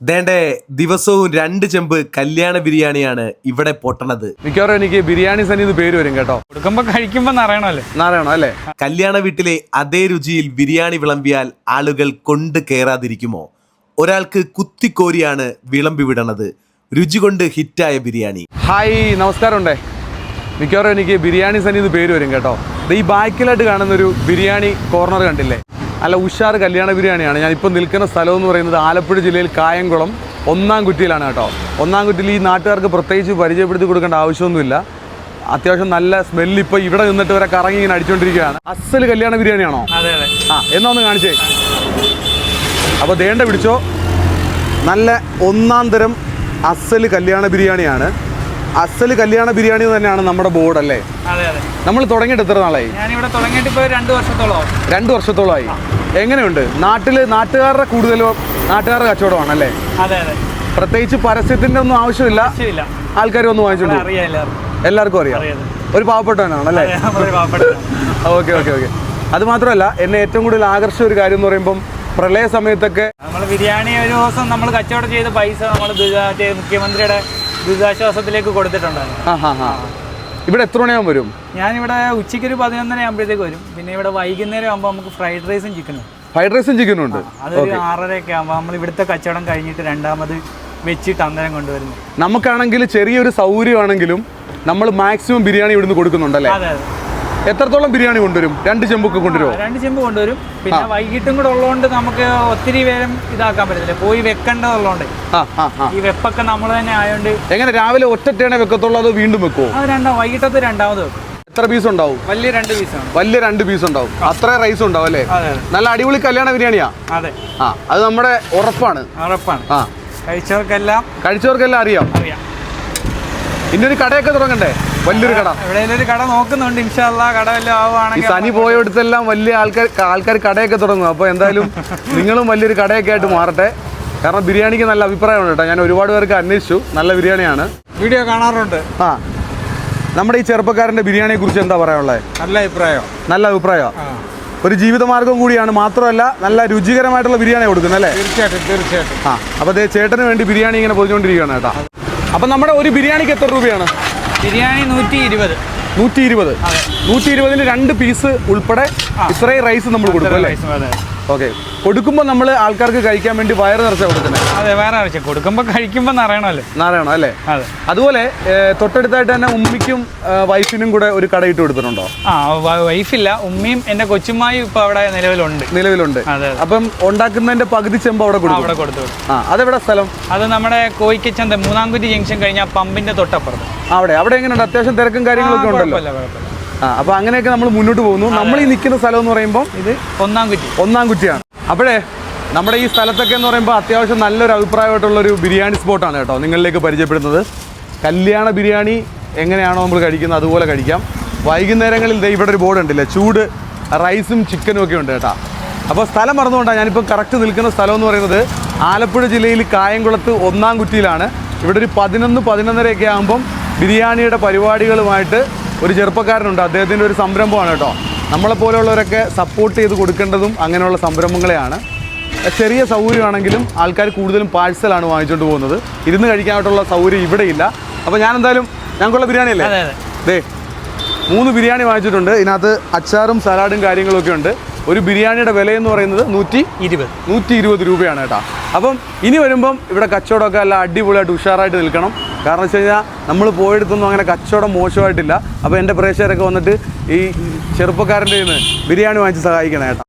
ദേണ്ടേ ദിവസവും 2 ചെമ്പ് കല്യാണ ബിരിയാണിയാണ് ഇവിടെ പൊട്ടണത്. മിക്കവാറും എനിക്ക് ബിരിയാണി സന്നിധി പേര് വരും കേട്ടോ. കൊടുക്കുമ്പോ കഴിക്കുമ്പോ നിറയണം അല്ലേ? കല്യാണ വീട്ടിലെ അതേ രുചിയിൽ ബിരിയാണി വിളമ്പിയാൽ ആളുകൾ കൊണ്ട് കയറാതിരിക്കുമോ? ഒരാൾക്ക് കുത്തിക്കോരിയാണ് വിളമ്പി വിടണത്. രുചി കൊണ്ട് ഹിറ്റായ ബിരിയാണി. ഹായ്, നമസ്കാരം ഉണ്ടേ. മിക്കവാറും എനിക്ക് ബിരിയാണി സന്നിധി പേര് വരും കേട്ടോ. ഈ ബാക്കിലായിട്ട് കാണുന്നൊരു ബിരിയാണി കോർണർ കണ്ടില്ലേ? അല്ല, ഉഷാർ കല്യാണ ബിരിയാണിയാണ്. ഞാനിപ്പോൾ നിൽക്കുന്ന സ്ഥലം എന്ന് പറയുന്നത് ആലപ്പുഴ ജില്ലയിൽ കായംകുളം ഒന്നാം കുറ്റിയിലാണ് കേട്ടോ. ഒന്നാം കുറ്റിയിൽ ഈ നാട്ടുകാർക്ക് പ്രത്യേകിച്ച് പരിചയപ്പെടുത്തി കൊടുക്കേണ്ട ആവശ്യമൊന്നുമില്ല. അത്യാവശ്യം നല്ല സ്മെല്ല് ഇപ്പോൾ ഇവിടെ നിന്നിട്ട് വരെ കറങ്ങി ഇങ്ങനെ അടിച്ചുകൊണ്ടിരിക്കുകയാണ്. അസൽ കല്യാണ ബിരിയാണിയാണോ? അതെ അതെ. എന്നാ ഒന്ന് കാണിച്ചേ. അപ്പോൾ ദേണ്ട പിടിച്ചോ, നല്ല ഒന്നാം തരം അസൽ കല്യാണ ബിരിയാണിയാണ്. അസൽ കല്യാണ ബിരിയാണി തന്നെയാണ് നമ്മുടെ ബോർഡ് അല്ലേ? അതെ അതെ. നമ്മൾ തുടങ്ങിയിട്ട് എത്ര നാളായി? ഞാനിവിടെ തുടങ്ങിയിട്ട് ഇപ്പോൾ 2 വർഷത്തോളം. 2 വർഷത്തോളമായി. എങ്ങനെയുണ്ട്? നാട്ടുകാരുടെ കൂടുതലും നാട്ടുകാരുടെ കച്ചവടമാണ് അല്ലേ? അതെ അതെ. പ്രത്യേകിച്ച് പരസ്യത്തിന്റെ ഒന്നും ആവശ്യമില്ല. ആൾക്കാർ വന്ന് വാങ്ങിച്ചോണ്ട് എല്ലാവർക്കും അറിയാം. ഒരു പാവപ്പെട്ടവനാണ് അല്ലേ? Okay okay okay. അത് മാത്രമല്ല, എന്നെ ഏറ്റവും കൂടുതൽ ആകർഷിച്ച ഒരു കാര്യം എന്ന് പറയുമ്പം പ്രളയ സമയത്തൊക്കെ നമ്മൾ ബിരിയാണി ഒരു ദിവസം നമ്മൾ കച്ചവടം ചെയ്ത പൈസ നമ്മൾ മുഖ്യമന്ത്രിയുടെ ദുരിതാശ്വാസത്തിലേക്ക് കൊടുത്തിട്ടുണ്ടായിരുന്നു. ഇവിടെ എത്ര മണിയാകുമ്പോൾ വരും? ഞാനിവിടെ ഉച്ചയ്ക്ക് ഒരു 11:30 ആകുമ്പോഴത്തേക്ക് വരും. പിന്നെ ഇവിടെ വൈകുന്നേരം ആകുമ്പോൾ നമുക്ക് ഫ്രൈഡ് റൈസും ചിക്കനും ഉണ്ട്. അതൊരു 6:30 ആകുമ്പോൾ നമ്മൾ ഇവിടുത്തെ കച്ചവടം കഴിഞ്ഞിട്ട് രണ്ടാമത് വെച്ചിട്ട് അന്നേരം കൊണ്ടുവരുന്നു. നമുക്കാണെങ്കിൽ ചെറിയൊരു സൗകര്യമാണെങ്കിലും നമ്മൾ മാക്സിമം ബിരിയാണി ഇവിടുന്ന് കൊടുക്കുന്നുണ്ടല്ലേ? അതെ അതെ. എത്രത്തോളം ബിരിയാണി കൊണ്ടുവരും? 2 ചെമ്പൊക്കെ കൊണ്ടുവരുമോ? 2 ചെമ്പ് കൊണ്ടുവരും. പിന്നെ വൈകിട്ടും കൂടെ ഉള്ളതുകൊണ്ട് നമുക്ക് ഒത്തിരി പേരും ഇതാക്കാൻ പറ്റത്തില്ല, പോയി വെക്കേണ്ടതുള്ളതുകൊണ്ട് ഈ വെപ്പൊക്കെ നമ്മൾ തന്നെ ആയതുകൊണ്ട്. എങ്ങനെ രാവിലെ ഒറ്റത്തേണേ വെക്കത്തുള്ളൂ അതോ വീണ്ടും വെക്കുമോ? അത് വൈകിട്ടത്തെ രണ്ടാമത് വെക്കും. എത്ര പീസ് ഉണ്ടാവും? വലിയ 2 പീസാണ്. വലിയ 2 പീസ് ഉണ്ടാവും. അത്ര റൈസ് ഉണ്ടാവും അല്ലേ? നല്ല അടിപൊളി കല്യാണ ബിരിയാണിയാ. അതെ, അത് നമ്മുടെ ഉറപ്പാണ്. കഴിച്ചവർക്കെല്ലാം അറിയാം. ഇന്നൊരു കടയൊക്കെ തുടങ്ങണ്ടേ? വലിയൊരു കട എവിടെയൊരു കട നോക്കുന്നുണ്ട്. ഇൻഷാ അല്ലാഹ് കട വല്ലതും ആവുകയാണെങ്കിൽ. സനി പോയടുത്തെല്ലാം വലിയ ആൾക്കാർ കടയൊക്കെ തുടങ്ങും. അപ്പോൾ എന്തായാലും നിങ്ങളും വലിയൊരു കടയൊക്കെ ആയിട്ട് മാറട്ടെ. കാരണം ബിരിയാണിക്ക് നല്ല അഭിപ്രായമാണ് കേട്ടോ. ഞാൻ ഒരുപാട് പേർക്ക് അന്വേഷിച്ചു, നല്ല ബിരിയാണിയാണ്. വീഡിയോ കാണാറുണ്ട്. നമ്മുടെ ഈ ചെറുപ്പക്കാരൻ്റെ ബിരിയാണിയെ കുറിച്ച് എന്താ പറയാനുള്ളത്? നല്ല അഭിപ്രായം. ഒരു ജീവിതമാർഗം കൂടിയാണ്. മാത്രമല്ല നല്ല രുചികരമായിട്ടുള്ള ബിരിയാണി കൊടുക്കുന്നത് അല്ലേ? തീർച്ചയായിട്ടും. അപ്പോൾ അതേ ചേട്ടന് വേണ്ടി ബിരിയാണി ഇങ്ങനെ പൊതിഞ്ഞുകൊണ്ടിരിക്കുകയാണ് കേട്ടോ. അപ്പം നമ്മുടെ ഒരു ബിരിയാണിക്ക് എത്ര രൂപയാണ്? ബിരിയാണി 120. 120ന് 2 പീസ് ഉൾപ്പെടെ ഇത്രയും റൈസ് നമ്മൾ കൊടുക്കും അല്ലേ? ഓക്കെ. കൊടുക്കുമ്പോൾ നമ്മൾ ആൾക്കാർക്ക് കഴിക്കാൻ വേണ്ടി വയറ് നിറച്ചാണ് കൊടുക്കുന്നത്. അതെ, വയറ് നിറച്ച കൊടുക്കുമ്പോൾ കഴിക്കുമ്പോൾ നിറയണം അല്ലേ? അതെ. അതുപോലെ തൊട്ടടുത്തായിട്ട് തന്നെ ഉമ്മിക്കും വൈഫിനും കൂടെ ഒരു കട ഇട്ട് കൊടുത്തിട്ടുണ്ടോ? വൈഫില്ല, ഉമ്മയും എന്റെ കൊച്ചുമായും ഇപ്പൊ അവിടെ നിലവിലുണ്ട്. അപ്പം ഉണ്ടാക്കുന്നതിന്റെ പകുതി ചെമ്പ് അവിടെ കൊടുത്തു. അതെവിടെ സ്ഥലം? അത് നമ്മുടെ കോയിക്കച്ചന്ത മൂന്നാംകുറ്റി ജംഗ്ഷൻ കഴിഞ്ഞ പമ്പിന്റെ തൊട്ടപ്പുറത്ത്. അവിടെ എങ്ങനെയുണ്ട്? അത്യാവശ്യം തിരക്കും കാര്യങ്ങളൊക്കെ ഉണ്ടല്ലോ. അപ്പൊ അങ്ങനെയൊക്കെ നമ്മൾ മുന്നോട്ട് പോകുന്നു. നമ്മൾ ഈ നിൽക്കുന്ന സ്ഥലം എന്ന് പറയുമ്പോൾ ഇത് ഒന്നാം കുറ്റിയാണ്. അപ്പോഴേ നമ്മുടെ ഈ സ്ഥലത്തൊക്കെ എന്ന് പറയുമ്പോൾ അത്യാവശ്യം നല്ലൊരു അഭിപ്രായമായിട്ടുള്ളൊരു ബിരിയാണി സ്പോട്ടാണ് കേട്ടോ നിങ്ങളിലേക്ക് പരിചയപ്പെടുന്നത്. കല്യാണ ബിരിയാണി എങ്ങനെയാണോ നമ്മൾ കഴിക്കുന്നത് അതുപോലെ കഴിക്കാം. വൈകുന്നേരങ്ങളിൽ ഇവിടെ ഒരു ബോർഡ് ഉണ്ടല്ലേ, ചൂട് റൈസും ചിക്കനും ഒക്കെ ഉണ്ട് കേട്ടോ. അപ്പോൾ സ്ഥലം മറന്നുകൊണ്ടാണ് ഞാനിപ്പോൾ കറക്റ്റ് നിൽക്കുന്ന സ്ഥലം എന്ന് പറയുന്നത് ആലപ്പുഴ ജില്ലയിൽ കായംകുളത്ത് ഒന്നാം കുറ്റിയിലാണ്. ഇവിടെ ഒരു 11-11:30 ആകുമ്പം ബിരിയാണിയുടെ പരിപാടികളുമായിട്ട് ഒരു ചെറുപ്പക്കാരനുണ്ട്. അദ്ദേഹത്തിൻ്റെ ഒരു സംരംഭമാണ് കേട്ടോ. നമ്മളെപ്പോലെയുള്ളവരൊക്കെ സപ്പോർട്ട് ചെയ്ത് കൊടുക്കേണ്ടതും അങ്ങനെയുള്ള സംരംഭങ്ങളെയാണ്. ചെറിയ സൗകര്യമാണെങ്കിലും ആൾക്കാർ കൂടുതലും പാഴ്സലാണ് വാങ്ങിച്ചുകൊണ്ട് പോകുന്നത്. ഇരുന്ന് കഴിക്കാനായിട്ടുള്ള സൗകര്യം ഇവിടെ ഇല്ല. അപ്പോൾ ഞങ്ങൾക്കുള്ള ബിരിയാണി അല്ലേ? 3 ബിരിയാണി വാങ്ങിച്ചിട്ടുണ്ട്. ഇതിനകത്ത് അച്ചാറും സലാഡും കാര്യങ്ങളൊക്കെ ഉണ്ട്. ഒരു ബിരിയാണിയുടെ വിലയെന്ന് പറയുന്നത് 120 രൂപയാണ് കേട്ടോ. അപ്പം ഇനി വരുമ്പം ഇവിടെ കച്ചവടമൊക്കെ അല്ല അടിപൊളിയായിട്ട് ഉഷാറായിട്ട് നിൽക്കണം. കാരണം വെച്ച് കഴിഞ്ഞാൽ നമ്മൾ പോയെടുത്തൊന്നും അങ്ങനെ കച്ചവടം മോശമായിട്ടില്ല. അപ്പോൾ എൻ്റെ പ്രേക്ഷകരൊക്കെ വന്നിട്ട് ഈ ചെറുപ്പക്കാരൻ്റെ നിന്ന് ബിരിയാണി വാങ്ങിച്ച് സഹായിക്കണം കേട്ടോ.